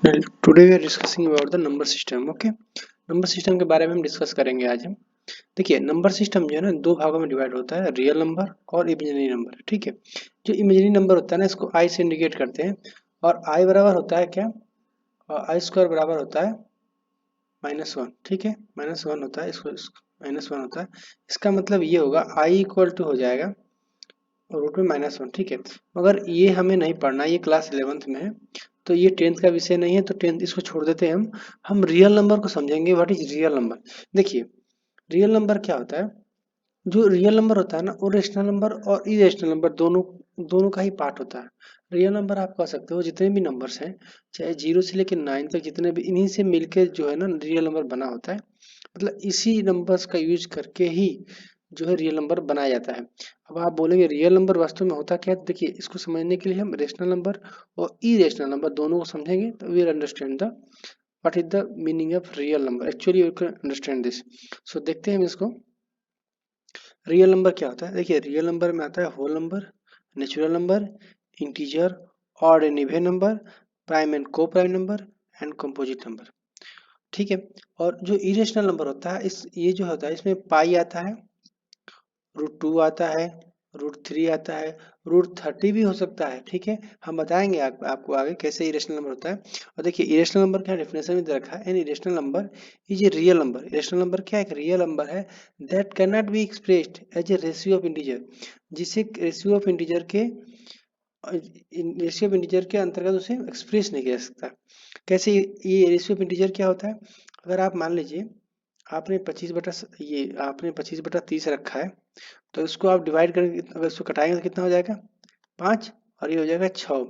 Today we are discussing about the number system. Okay, number system के बारे में हम डिस्कस करेंगे आज हम। देखिए, नंबर सिस्टम जो है ना दो भागों में डिवाइड होता है, रियल नंबर और इमेजिनरी नंबर। ठीक है, जो इमेजिनरी नंबर होता है ना इसको आई से इंडिकेट करते हैं, और आई बराबर होता है क्या, आई स्क्वायर बराबर होता है -1। ठीक है, -1 होता है, इसको -1 होता है। इसका मतलब ये होगा आई इक्वल टू हो जाएगा रूट में -1। ठीक है, मगर ये हमें नहीं पढ़ना, ये क्लास 11th में है, तो ये 10th का विषय नहीं है, तो 10th इसको छोड़ देते हैं हम रियल नंबर को समझेंगे। What is real number? देखिए, रियल नंबर क्या होता है? जो रियल नंबर होता है ना वो रेशनल नंबर और इरेशनल नंबर दोनों दोनों का ही पार्ट होता है। रियल नंबर आप कह सकते हो जितने भी नंबर्स हैं, चाहे 0 से लेकर 9 तक, जितने भी इन्हीं से मिलकर जो है ना रियल नंबर बना होता है। मतलब इसी नंबर्स का यूज करके ही जो है रियल नंबर बनाया जाता है। अब आप बोलेंगे रियल नंबर वास्तव में होता क्या है? देखिए, इसको समझने के लिए हम रेशनल नंबर और इरेशनल नंबर दोनों को समझेंगे तो we will understand the what is the meaning of real number. Actually you can understand this. So देखते हैं हम इसको। रियल नंबर क्या होता है? देखिए, रियल नंबर में आता है whole number, natural number, integer, odd and even number, prime and coprime number and composite number. ठीक है, और जो इरेशनल नंबर होता है इस ये जो होता है इसमें पाई आता है, √2 आता है, √3 आता है, √30 भी हो सकता है। ठीक है, हम बताएंगे आपको आगे कैसे इरेशनल नंबर होता है। और देखिए, इरेशनल नंबर क्या डेफिनेशन में दे रखा है, an irrational number is a real number. Irrational number क्या है? एक रियल नंबर है that can not be expressed as a ratio of integer, जिसे रेशियो ऑफ इंटीजर के रेशियो ऑफ इंटीजर के अंतर्गत उसे एक्सप्रेस नहीं किया जा सकता। कैसे? ये रेशियो ऑफ इंटीजर क्या होता है? अगर आप मान लीजिए आपने 25/30 रखा है, तो इसको आप डिवाइड करेंगे, अगर इसको कटाएंगे तो कितना हो जाएगा? 5, और ये हो जाएगा 6।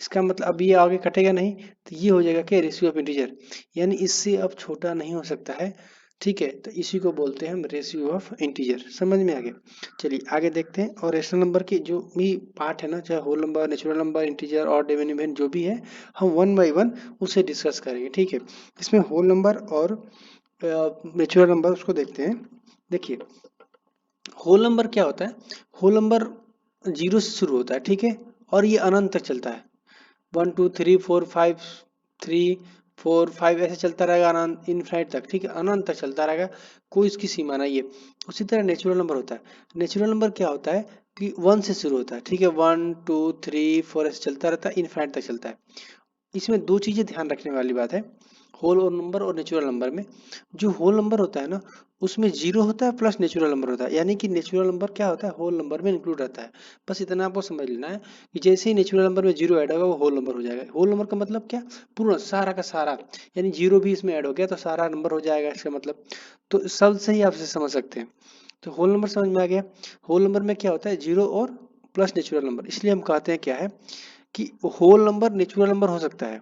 इसका मतलब अब ये आगे कटेगा नहीं, तो ये हो जाएगा क्या? रेशियो ऑफ इंटीजर, यानी इससे अब छोटा नहीं हो सकता है। ठीक है, तो इसी को बोलते हैं हम रेशियो ऑफ इंटीजर। समझ में आ गया? चलिए आगे देखते हैं। और रेशनल नंबर की जो भी पार्ट है ना, चाहे whole number, natural number, integer और इवन इवन जो भी है, हम वन बाई वन उसे डिस्कस करेंगे। ठीक है, इसमें होल नंबर और नेचुरल नंबर उसको देखते हैं। देखिए, होल नंबर क्या होता है? होल नंबर 0 से शुरू होता है। ठीक है, और ये अनंत तक चलता है। 1 2 3 4 5 3 4 5 ऐसे चलता रहेगा अनंत, इनफाइनाइट तक। ठीक है, अनंत तक चलता रहेगा, कोई इसकी सीमा नहीं है। उसी तरह नेचुरल नंबर होता है। नेचुरल नंबर क्या होता है कि 1 से शुरू होता है। ठीक है, 1 2 3 4 ऐसे चलता रहता है, इनफाइनाइट तक चलता है। इसमें दो चीजें ध्यान रखने वाली बात है होल और नंबर और नेचुरल नंबर में। जो होल नंबर होता है ना उसमें 0 होता है प्लस नेचुरल नंबर होता है, यानी कि नेचुरल नंबर क्या होता है? होल नंबर में इंक्लूड रहता है। बस इतना आपको समझ लेना है कि जैसे ही नेचुरल नंबर में 0 ऐड होगा वो होल नंबर हो जाएगा। होल नंबर का मतलब क्या? पूर्ण, सारा का सारा, यानी 0 भी इसमें ऐड हो गया तो सारा नंबर हो जाएगा इसका मतलब। तो सब से ही आप इसे समझ सकते हैं। तो होल नंबर समझ में आ गया। होल नंबर में क्या होता है? 0 और प्लस नेचुरल नंबर। इसलिए हम कहते हैं क्या है कि होल नंबर नेचुरल नंबर हो सकता है।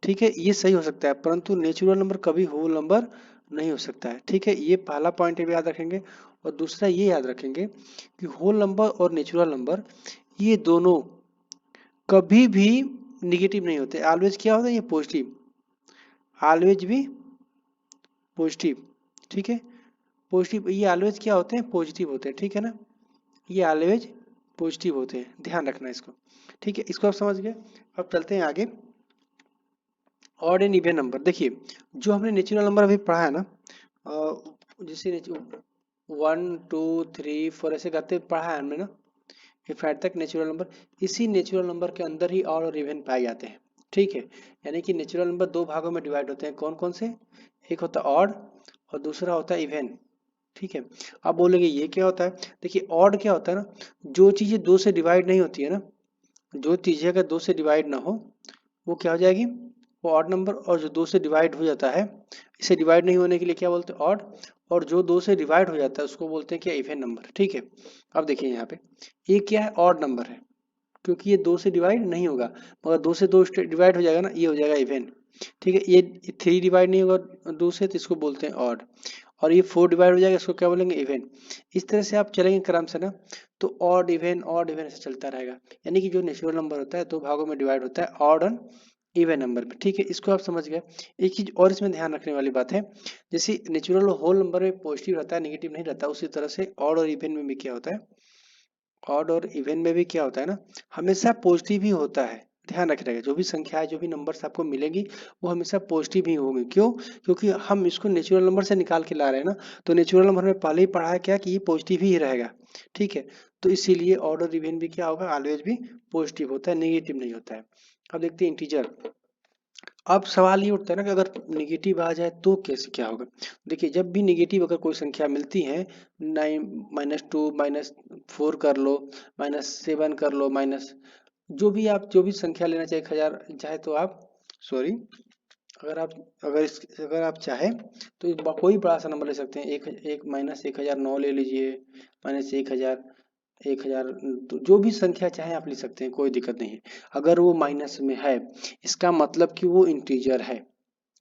ठीक है, ये सही हो सकता है, परंतु नेचुरल नंबर कभी होल नंबर नहीं हो सकता है। ठीक है, ये पहला पॉइंट याद रखेंगे। और दूसरा ये याद रखेंगे कि होल नंबर और नेचुरल नंबर ये दोनों कभी भी निगेटिव नहीं होते। ऑलवेज क्या होता है? ये पॉजिटिव, ऑलवेज भी पॉजिटिव। ठीक है, पॉजिटिव, ये ऑलवेज क्या होते हैं? पॉजिटिव होते हैं। ठीक है ना, ये ऑलवेज पॉजिटिव होते हैं, ध्यान रखना इसको। ठीक है, इसको आप समझ गए। अब चलते हैं आगे। Odd and even number. देखिए, जो हमने नेचुरल नंबर अभी पढ़ा है ना, जैसे 1 2 3 4 ऐसे करते पढ़ा है हमने ना, इनफैक्ट तक नेचुरल नंबर, इसी नेचुरल नंबर के अंदर ही ऑड और इवन पाए जाते हैं। ठीक है, यानी कि नेचुरल नंबर दो भागों में डिवाइड होते हैं। कौन कौन से? एक होता है ऑड और दूसरा होता है इवन। ठीक है, आप बोलेंगे ये क्या होता है? देखिए, ऑड क्या होता है ना, जो चीजें दो से डिवाइड नहीं होती है ना, जो चीजें अगर दो से डिवाइड ना हो वो क्या हो जाएगी? वो ऑड नंबर। और जो दो से डिवाइड हो जाता है, इसे डिवाइड नहीं होने के लिए क्या बोलते हैं? ऑड। और जो दो से डिवाइड हो जाता है उसको बोलते हैं क्या? Even number. ठीक है, अब देखिए यहाँ पे ये क्या है? ऑड नंबर है, क्योंकि ये दो से डिवाइड नहीं होगा, मगर दो से दो डिवाइड हो जाएगा ना, ये हो जाएगा इवन। ठीक है, ये 3 डिवाइड नहीं होगा दो से, तो इसको बोलते हैं ऑड। और ये 4 डिवाइड हो जाएगा, इसको क्या बोलेंगे? इवन। इस तरह से आप चलेंगे क्रम से ना, तो ऑड इवन ऐसे चलता रहेगा। यानी कि जो नेचुरल नंबर होता है दो भागों में डिवाइड होता है, ऑड और इवन नंबर में। ठीक है, इसको आप समझ गए। एक चीज और इसमें ध्यान रखने वाली बात है, जैसे नेचुरल होल नंबर में पॉजिटिव रहता है, नेगेटिव नहीं रहता, उसी तरह से ऑड और इवन में भी क्या होता है? ऑड और इवन में भी क्या होता है ना, हमेशा पॉजिटिव ही होता है, ध्यान रखना है जो भी संख्या है, जो भी नंबर्स आपको मिलेंगी वो हमेशा पॉजिटिव ही होंगे। क्यों? क्योंकि हम इसको नेचुरल नंबर से निकाल के ला रहे हैं ना, तो नेचुरल नंबर में पहले ही पढ़ा है क्या कि ये पॉजिटिव ही रहेगा। ठीक है, तो इसीलिए ऑर्डर इवन भी क्या होगा, ऑलवेज भी पॉजिटिव होता है, नेगेटिव नहीं होता है। अब देखते हैं इंटीजर। अब सवाल ये उठता है ना कि अगर निगेटिव आ जाए तो कैसे क्या होगा। देखिए जब भी निगेटिव अगर कोई संख्या मिलती है, 9 -2 -4 कर लो, -7 कर लो, माइनस जो भी संख्या लेना चाहे 1000 चाहे तो आप, सॉरी, अगर आप अगर आप चाहे तो कोई बड़ा सा नंबर ले सकते हैं। एक एक -1009 ले लीजिए, -1000, 1000, तो जो भी संख्या चाहे आप ले सकते हैं, कोई दिक्कत नहीं है अगर वो माइनस में है, इसका मतलब कि वो इंटीजर है।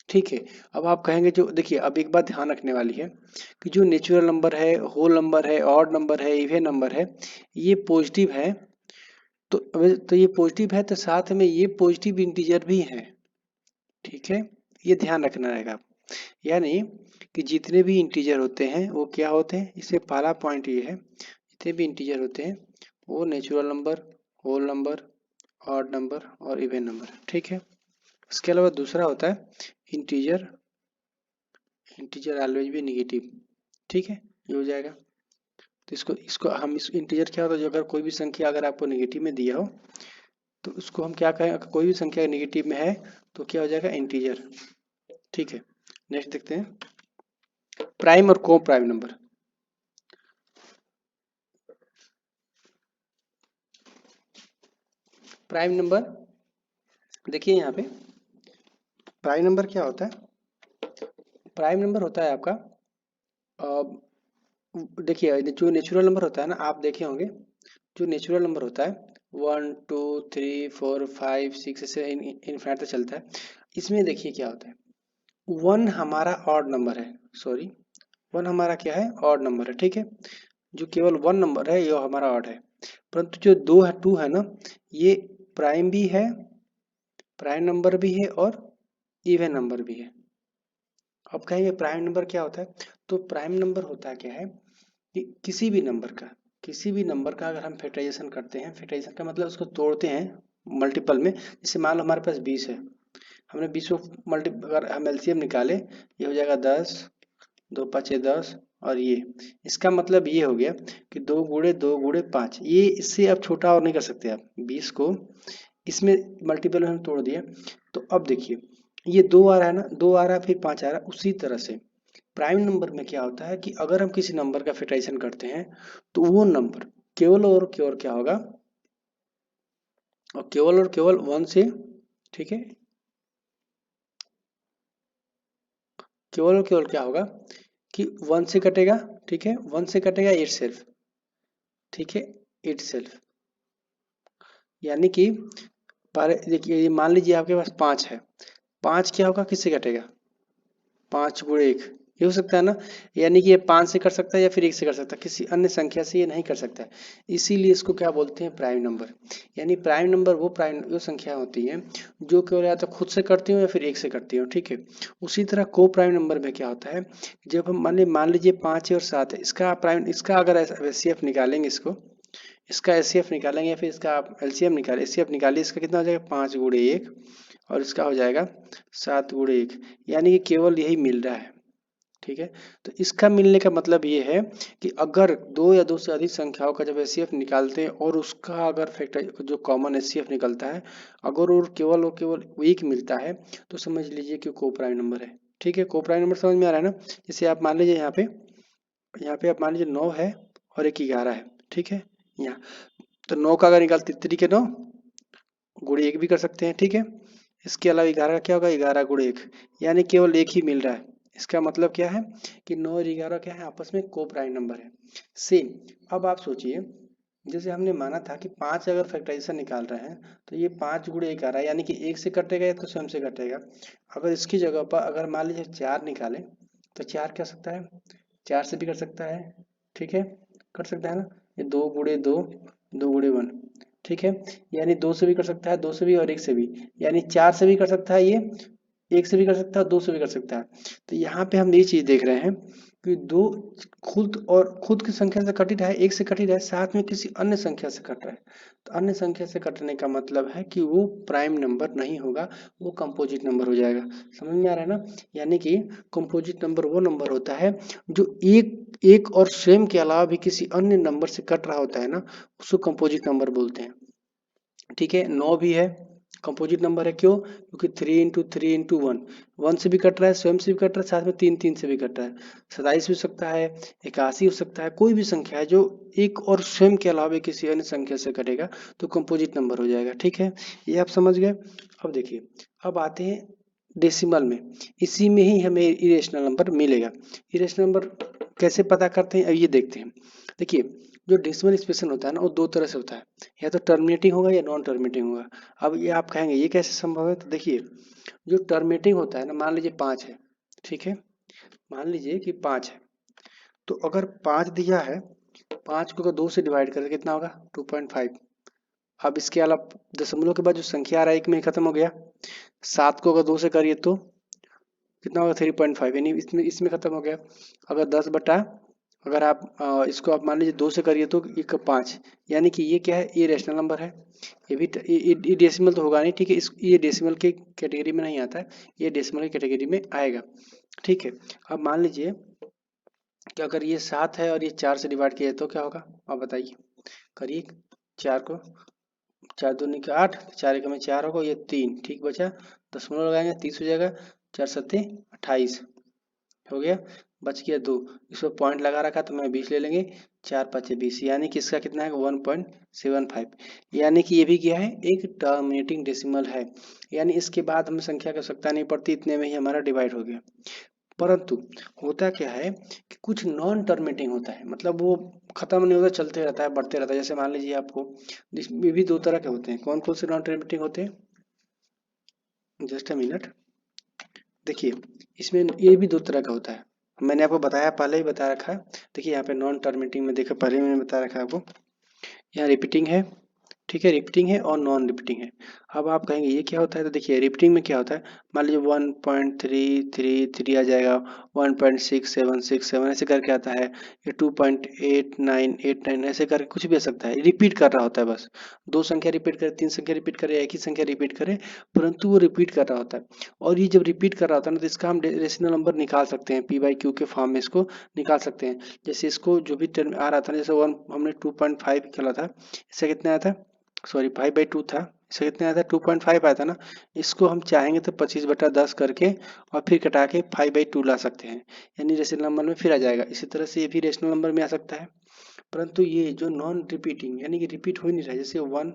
ठीक है, अब आप कहेंगे, जो देखिए अब एक बात ध्यान रखने वाली है कि जो नेचुरल नंबर है, होल नंबर है, ऑड नंबर है, इवन नंबर है, ये पॉजिटिव है। तो ये पॉजिटिव है तो साथ में ये पॉजिटिव इंटीजर भी है। ठीक है, ये ध्यान रखना रहेगा। यानी कि जितने भी इंटीजर होते हैं वो क्या होते हैं, इससे पहला पॉइंट ये है, जितने भी इंटीजर होते हैं वो natural number, whole number, odd number और इवन नंबर। ठीक है, इसके अलावा दूसरा होता है इंटीजर, इंटीजर ऑलवेज भी नेगेटिव। ठीक है, ये हो जाएगा। तो इसको इसको हम इस इंटीजर क्या होता है, जो अगर कोई भी संख्या अगर आपको नेगेटिव में दिया हो तो उसको हम क्या कहें, अगर कोई भी संख्या नेगेटिव में है तो क्या हो जाएगा, इंटीजर। ठीक है, नेक्स्ट देखते हैं प्राइम और को प्राइम नंबर। प्राइम नंबर, देखिए यहाँ पे प्राइम नंबर क्या होता है। प्राइम नंबर होता है आपका, देखिए जो नेचुरल नंबर होता है ना, आप देखे होंगे जो नेचुरल नंबर होता है 1 2 3 4 5 6 ऐसे इनफिनिट तक चलता है। इसमें देखिए क्या होता है, 1 हमारा ऑड नंबर है, सॉरी 1 हमारा क्या है, ऑड नंबर है। ठीक है, जो केवल 1 नंबर है ये हमारा ऑड है, परंतु जो 2 है, 2 है ना, ये प्राइम भी है, प्राइम नंबर भी है और इवन नंबर भी है। अब कहेंगे प्राइम नंबर क्या होता है, तो प्राइम नंबर होता है क्या है कि किसी भी नंबर का अगर हम फैक्टराइजेशन करते हैं, फैक्टराइजेशन का मतलब उसको तोड़ते हैं मल्टीपल में। जैसे मान लो हमारे पास 20 है, हमने 20 को मल्टी अगर हम एलसीएम निकाले, ये हो जाएगा 10, 2 5 10, और ये इसका मतलब ये हो गया कि 2 × 2 × 5, ये इससे अब छोटा और नहीं कर सकते आप। 20 को इसमें मल्टीपल में हम तोड़ दिए, तो अब देखिए ये 2 आ रहा है ना, 2 आ रहा है, फिर 5 आ रहा है। उसी तरह से प्राइम नंबर में क्या होता है कि अगर हम किसी नंबर का फैक्टराइजेशन करते हैं तो वो नंबर केवल और केवल क्या होगा, और केवल 1 से, ठीक है, केवल और केवल क्या होगा कि 1 से कटेगा। ठीक है, 1 से कटेगा इट सेल्फ। ठीक है, इट सेल्फ, यानी कि देखिए मान लीजिए आपके पास 5 है, 5 क्या होगा, किससे कटेगा, 5 × 1, ये हो सकता है ना। यानी कि ये 5 से कर सकता है या फिर 1 से कर सकता है, किसी अन्य संख्या से ये नहीं कर सकता है। इसीलिए इसको क्या बोलते हैं, प्राइम नंबर। यानी प्राइम नंबर वो संख्या होती है जो केवल या तो खुद से करती हो या फिर 1 से करती हो। ठीक है, उसी तरह को प्राइम नंबर में क्या होता है, जब हम मान लीजिए 5 है और 7 है, इसका अगर एचसीएफ निकालेंगे, इसका एचसीएफ निकालेंगे या फिर इसका आप एलसीएम निकालें, एचसीएफ निकालिए, इसका कितना हो जाएगा, 5 × 1, और इसका हो जाएगा 7 × 1, यानी कि केवल यही मिल रहा है। ठीक है, तो इसका मिलने का मतलब ये है कि अगर 2 या 2 से अधिक संख्याओं का जब एचसीएफ निकालते हैं और उसका अगर फैक्टर जो कॉमन एचसीएफ निकलता है, अगर और केवल 1 मिलता है तो समझ लीजिए कि को प्राइम नंबर है। ठीक है, को प्राइम नंबर समझ में आ रहा है ना। जैसे आप मान लीजिए यहाँ पे आप मान लीजिए 9 है और एक 11 है। ठीक है, यहाँ तो 9 का अगर निकालते 9 × 1 भी कर सकते हैं। ठीक है, इसके अलावा 11 का क्या होगा, 11 × 1, यानी केवल एक ही मिल रहा है। इसका मतलब क्या है कि 9 और 11 क्या है, आपस में को प्राइम नंबर है। सेम, अब आप सोचिए, जैसे हमने माना था कि 5 अगर फैक्टराइजेशन निकाल रहे हैं तो ये 5 × 1 आ रहा है, यानी कि 1 से कटेगा या तो स्वयं से कटेगा। अगर इसकी जगह पर अगर मान लीजिए 4 निकालें तो 4 क्या सकता है, 4 से भी कर सकता है। ठीक है, कर सकता है ना, ये 2 × 2, 2 × 1। ठीक है, यानी 2 से भी कर सकता है, 2 से भी और 1 से भी, यानी 4 से भी कर सकता है, ये 1 से भी कर सकता है, 2 से भी कर सकता है। तो यहाँ पे हम ये चीज देख रहे हैं कि दो खुद की संख्या से कट ही रहा है, एक से कट ही रहा है, साथ में किसी अन्य संख्या से कट रहा है। तो अन्य संख्या से कटने का मतलब है कि वो प्राइम नंबर नहीं होगा, वो कंपोजिट नंबर हो जाएगा। समझ में आ रहा है ना? यानी कि कंपोजिट नंबर वो नंबर होता है जो एक और सेम के अलावा भी किसी अन्य नंबर से कट रहा होता है ना, उसको कंपोजिट नंबर बोलते हैं। ठीक है, 9 भी है, कंपोजिट नंबर है। क्यों? क्योंकि 3 × 3 × 1, 1 से भी कट रहा है, स्वयं से भी कट रहा है, साथ में 3 से भी कट रहा है। 27 भी हो सकता है, 81 हो सकता है, कोई भी संख्या है जो एक और स्वयं के अलावा किसी अन्य संख्या से कटेगा तो कंपोजिट नंबर हो जाएगा। ठीक है, ये आप समझ गए। अब देखिए, अब आते हैं डेसिमल में। इसी में ही हमें इरेशनल नंबर मिलेगा। इरेशनल नंबर कैसे पता करते हैं, अब ये देखते हैं। देखिए, जो डेसिमल एक्सप्रेशन होता है ना, वो दो तरह से होता है, या तो टर्मिनेटिंग होगा या नॉन टर्मिनेटिंग होगा। अब ये आप कहेंगे ये कैसे संभव है, तो देखिए, जो टर्मिनेटिंग होता है ना, मान लीजिए 5 है, ठीक है, मान लीजिए कि 5 है, तो अगर 5 दिया है, 5 को अगर 2 से डिवाइड करें कितना होगा, 2.5। अब इसके अलावा दशमलव के बाद जो संख्या आ रहा है एक में ही खत्म हो गया। 7 को अगर 2 से करिए तो कितना होगा, 3.5, यानी इसमें इसमें खत्म हो गया। अगर 10 बटा, अगर आप इसको आप मान लीजिए 2 से करिए तो 1/5, यानी कि ये क्या है, ये रेशनल नंबर है। ये भी ये डेसिमल तो होगा नहीं, ठीक है, इस ये डेसिमल के कैटेगरी में नहीं आता है, ये डेसिमल की कैटेगरी में आएगा। ठीक है, अब मान लीजिए कि अगर ये 7 है और ये 4 से डिवाइड किया है तो क्या होगा, आप बताइए। करिए, 4 को 4 दूनी के 8, 4 एक में 4 होगा, ये 3 ठीक बचा, दशमलव लगाएंगे 30 हो जाएगा, 4 सत्ते 28 हो गया, बच गया 2। इसमें पॉइंट लगा रखा तो मैं 20 ले लेंगे, 4×5 = 20, यानी कि इसका कितना है 1.75, यानी कि ये भी क्या है, एक टर्मिनेटिंग डेसिमल है। यानी इसके बाद हमें संख्या की आवश्यकता नहीं पड़ती, इतने में ही हमारा डिवाइड हो गया। परंतु होता क्या है कि कुछ नॉन टर्मिनेटिंग होता है, मतलब वो खत्म नहीं होता, चलते रहता है, बढ़ते रहता है। जैसे मान लीजिए आपको, इसमें भी दो तरह के होते हैं। कौन कौन से नॉन टर्मिनेटिंग होते हैं, जस्ट अ मिनट। देखिए, इसमें ये भी दो तरह का होता है, मैंने आपको बताया, पहले ही बता रखा है। देखिए यहाँ पे नॉन टर्मिनेटिंग में देखो, पहले मैंने बता रखा है आपको, यहाँ रिपीटिंग है, ठीक है, रिपीटिंग है और नॉन रिपीटिंग है। अब आप कहेंगे ये क्या होता है, तो देखिए रिपीटिंग में क्या होता है, मान लीजिए 1.333 आ जाएगा, 1.6767 ऐसे करके आता है, ये 2.8989 ऐसे करके कुछ भी आ सकता है, रिपीट कर रहा होता है बस। दो संख्या रिपीट करे, तीन संख्या रिपीट करे, एक ही संख्या रिपीट करे, परंतु वो रिपीट कर रहा होता है। और ये जब रिपीट कर रहा होता है ना, तो इसका हम रेशनल नंबर निकाल सकते हैं, P/Q के फॉर्म में इसको निकाल सकते हैं। जैसे इसको जो भी टर्म आ रहा था ना, जैसे 1 हमने 2.5 खेला था, इससे कितना आया था, सॉरी 5/2 था, इससे कितना आया था, 2.5 आया था ना। इसको हम चाहेंगे तो 25/10 करके और फिर कटा के 5/2 ला सकते हैं, यानी रेशनल नंबर में फिर आ जाएगा। इसी तरह से ये भी रेशनल नंबर में आ सकता है। परंतु ये जो नॉन रिपीटिंग, यानी कि रिपीट हो ही नहीं रहा है, जैसे 1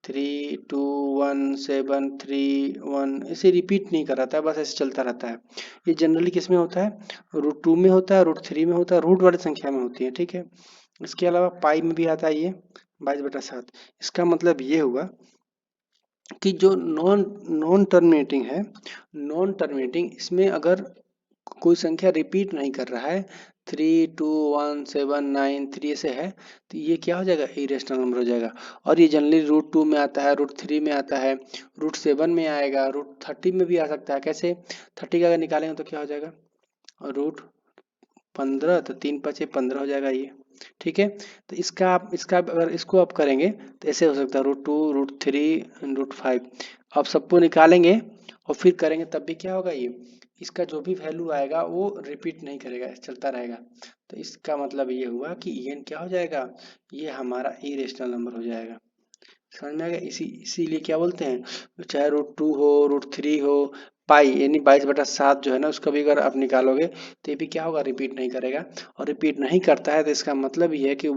3 2 1 7 3 1, ऐसे रिपीट नहीं कर रहा था, बस ऐसे चलता रहता है। ये जनरली किस में होता है, √2 में होता है, √3 में होता है, रूट वाली संख्या में होती है। ठीक है, इसके अलावा पाई में भी आता है ये 22/7। इसका मतलब ये हुआ कि जो नॉन नॉन टर्मिनेटिंग है, नॉन टर्मिनेटिंग इसमें अगर कोई संख्या रिपीट नहीं कर रहा है, 3 2 1 7 9 3 ऐसे है, तो ये क्या हो जाएगा, इरेशनल नंबर हो जाएगा। और ये जनरली √2 में आता है, √3 में आता है, √7 में आएगा, √30 में भी आ सकता है। कैसे, 30 का अगर निकालेंगे तो क्या हो जाएगा, √15, तो 3×5 = 15 हो जाएगा ये। ठीक है, तो इसका अगर इसको आप करेंगे तो ऐसे हो सकता है, √2 √3 √5। अब सबको निकालेंगे और फिर करेंगे तब भी क्या होगा, ये इसका जो भी वैल्यू आएगा वो रिपीट नहीं करेगा, चलता रहेगा। तो इसका मतलब ये हुआ कि ये क्या हो जाएगा, ये हमारा इरेशनल नंबर हो जाएगा। समझ में आ गया, इसीलिए क्या बोलते हैं, चाहे √2 हो, √3 हो, पाई यानी 22/7 जो है ना, उसका भी अगर आप निकालोगे तो ये भी क्या होगा, रिपीट नहीं करेगा। और रिपीट नहीं करता है तो इसका मतलब ये है कि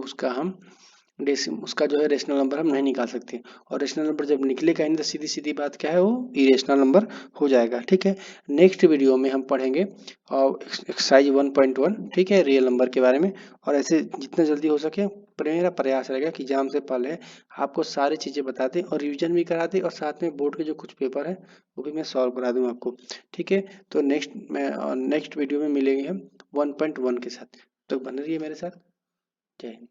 उसका जो है रेशनल नंबर हम नहीं निकाल सकते। और रेशनल नंबर जब निकलेगा ही नहीं तो सीधी सीधी बात क्या है, वो इरेशनल नंबर हो जाएगा। ठीक है, नेक्स्ट वीडियो में हम पढ़ेंगे और एक्सरसाइज 1.1, ठीक है, रियल नंबर के बारे में। और ऐसे जितना जल्दी हो सके मेरा प्रयास रहेगा कि एग्जाम से पहले आपको सारी चीज़ें बता दें और रिविजन भी करा दें, और साथ में बोर्ड के जो कुछ पेपर है वो भी मैं सॉल्व करा दूँ आपको। ठीक है, तो नेक्स्ट वीडियो में मिलेंगे हम 1.1 के साथ, तो बने रहिए मेरे साथ। जय हिंद।